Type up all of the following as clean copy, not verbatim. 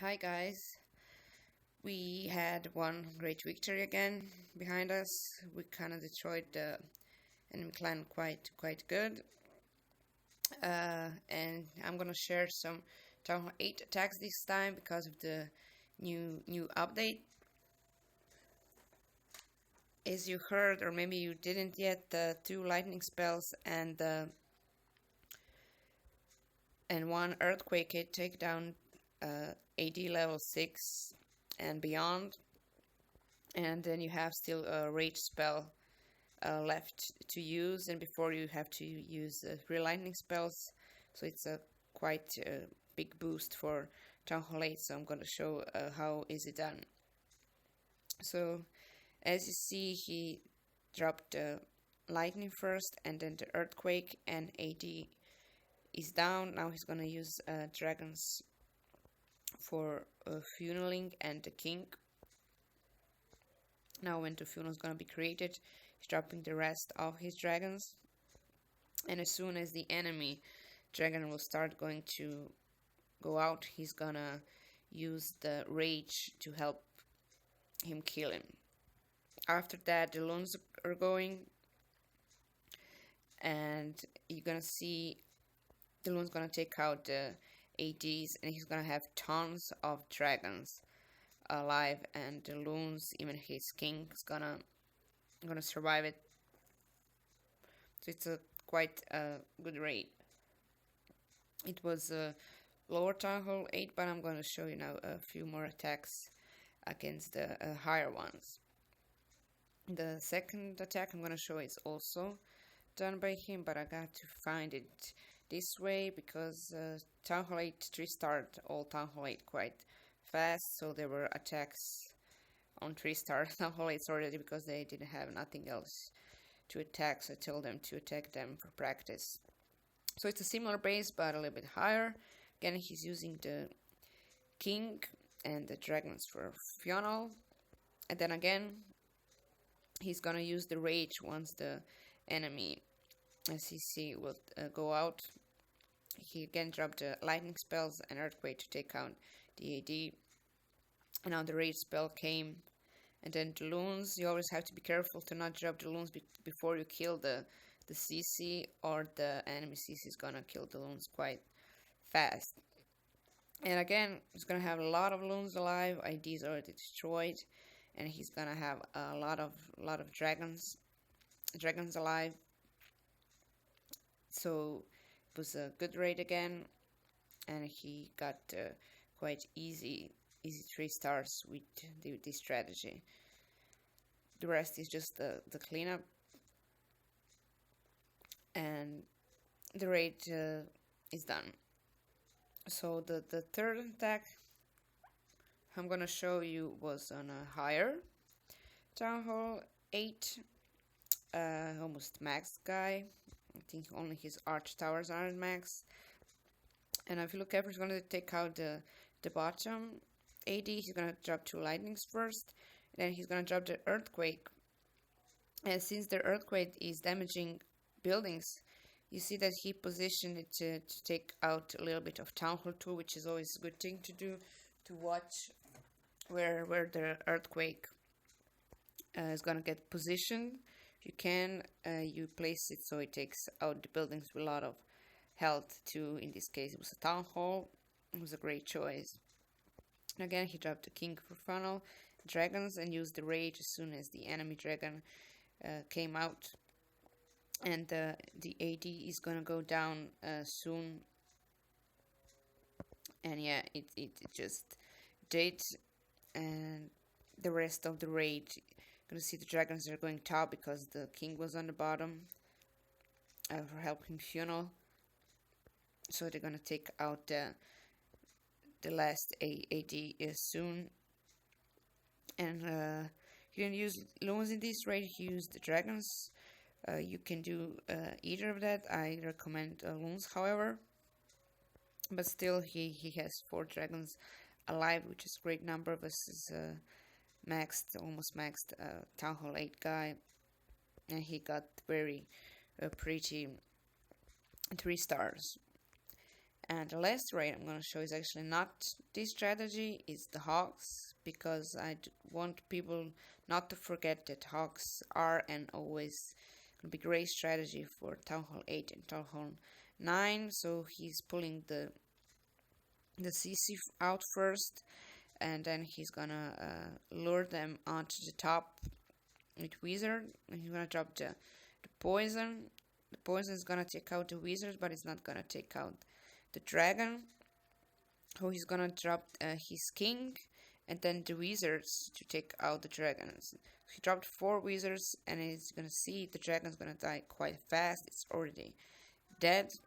Hi guys, we had one great victory again behind us. We kind of destroyed the enemy clan quite good. And I'm gonna share some Town Hall 8 attacks this time because of the new update. As you heard, or maybe you didn't yet, the two lightning spells and one earthquake hit take down AD level 6 and beyond. And then you have still a rage spell left to use, and before you have to use 3 lightning spells, so it's a quite big boost for Town Hall 8. So I'm going to show how is it done. So as you see, he dropped lightning first and then the earthquake, and AD is down. Now he's going to use dragons for funneling and the king. Now when the funnel is going to be created, he's dropping the rest of his dragons, and as soon as the enemy dragon will start going to go out, he's gonna use the rage to help him kill him. After that, the loons are going, and you're gonna see the loon's gonna take out the ADs, and he's gonna have tons of dragons alive, and the loons, even his king, is gonna survive it. So it's a quite good raid. It was a lower Town Hall 8, but I'm gonna show you now a few more attacks against the higher ones. The second attack I'm gonna show is also done by him, but I got to find it this way because Town Hall 8 3-starred all Town Hall 8 quite fast, so there were attacks on 3-star Town Hall 8s already because they didn't have nothing else to attack, so I told them to attack them for practice. So it's a similar base but a little bit higher. Again, he's using the king and the dragons for funnel, and then again he's gonna use the rage once the enemy, as you see, will go out. He again dropped the lightning spells and earthquake to take out the AD, and now the rage spell came. And then the loons, you always have to be careful to not drop the loons before you kill the CC, or the enemy CC is gonna kill the loons quite fast. And again, he's gonna have a lot of loons alive. ID's already destroyed, and he's gonna have a lot of dragons alive. So it was a good raid again, and he got quite easy 3-stars with this strategy. The rest is just the cleanup, and the raid is done. So the third attack I'm gonna show you was on a higher Town Hall 8, almost max guy. I think only his arch towers aren't max. And if you look carefully, he's gonna take out the bottom AD. He's gonna drop 2 lightnings first, and then he's gonna drop the earthquake. And since the earthquake is damaging buildings, you see that he positioned it to take out a little bit of Town Hall 2, which is always a good thing to do, to watch where the earthquake is gonna get positioned. If you can, you place it so it takes out the buildings with a lot of health too. In this case, it was a Town Hall. It was a great choice. And again, he dropped the king for funnel dragons and used the rage as soon as the enemy dragon came out. And the AD is gonna go down soon. And yeah, it just did. And the rest of the raid, gonna see the dragons are going top because the king was on the bottom for helping funnel. So they're gonna take out the last AD soon. And he didn't use loons in this raid, he used the dragons. You can do either of that. I recommend loons, however, but still he has 4 dragons alive, which is a great number versus almost maxed Town Hall 8 guy, and he got very pretty 3-stars. And the last raid I'm gonna show is actually not this strategy, it's the hogs, because want people not to forget that hogs are and always gonna be great strategy for Town Hall 8 and Town Hall 9. So he's pulling the CC out first, and then he's gonna lure them onto the top with wizard, and he's gonna drop the poison. The poison is gonna take out the wizard, but it's not gonna take out the dragon. So he's gonna drop his king and then the wizards to take out the dragons. He dropped 4 wizards, and he's gonna see the dragon's gonna die quite fast. It's already dead.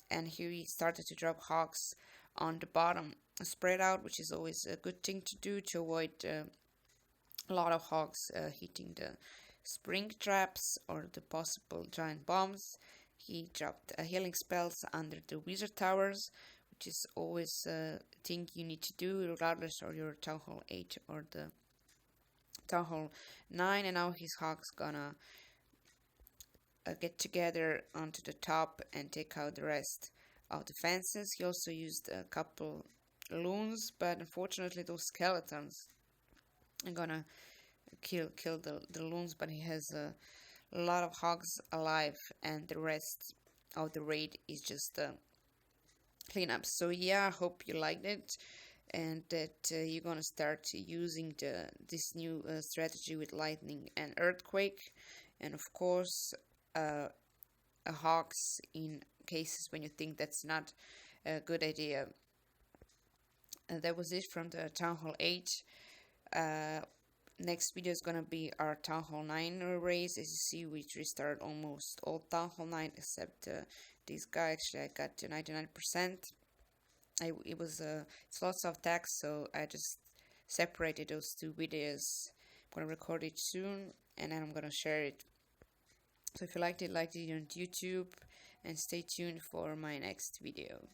And here he started to drop hogs on the bottom, spread out, which is always a good thing to do to avoid a lot of hogs hitting the spring traps or the possible giant bombs. He dropped healing spells under the wizard towers, which is always a thing you need to do regardless of your Town Hall 8 or the Town Hall 9. And now his hogs gonna get together onto the top and take out the rest of the fences. He also used a couple loons, but unfortunately those skeletons are gonna kill the loons, but he has a lot of hogs alive, and the rest of the raid is just cleanup. So yeah, I hope you liked it, and that you're gonna start using this new strategy with lightning and earthquake, and of course hogs in cases when you think that's not a good idea. That was it from the Town Hall 8. Next video is gonna be our Town Hall 9 race. As you see, we restarted almost all Town Hall 9 except this guy. Actually, I got to 99%. It's lots of text, so I just separated those 2 videos. I'm gonna record it soon, and then I'm gonna share it. So if you liked it, like it on YouTube, and stay tuned for my next video.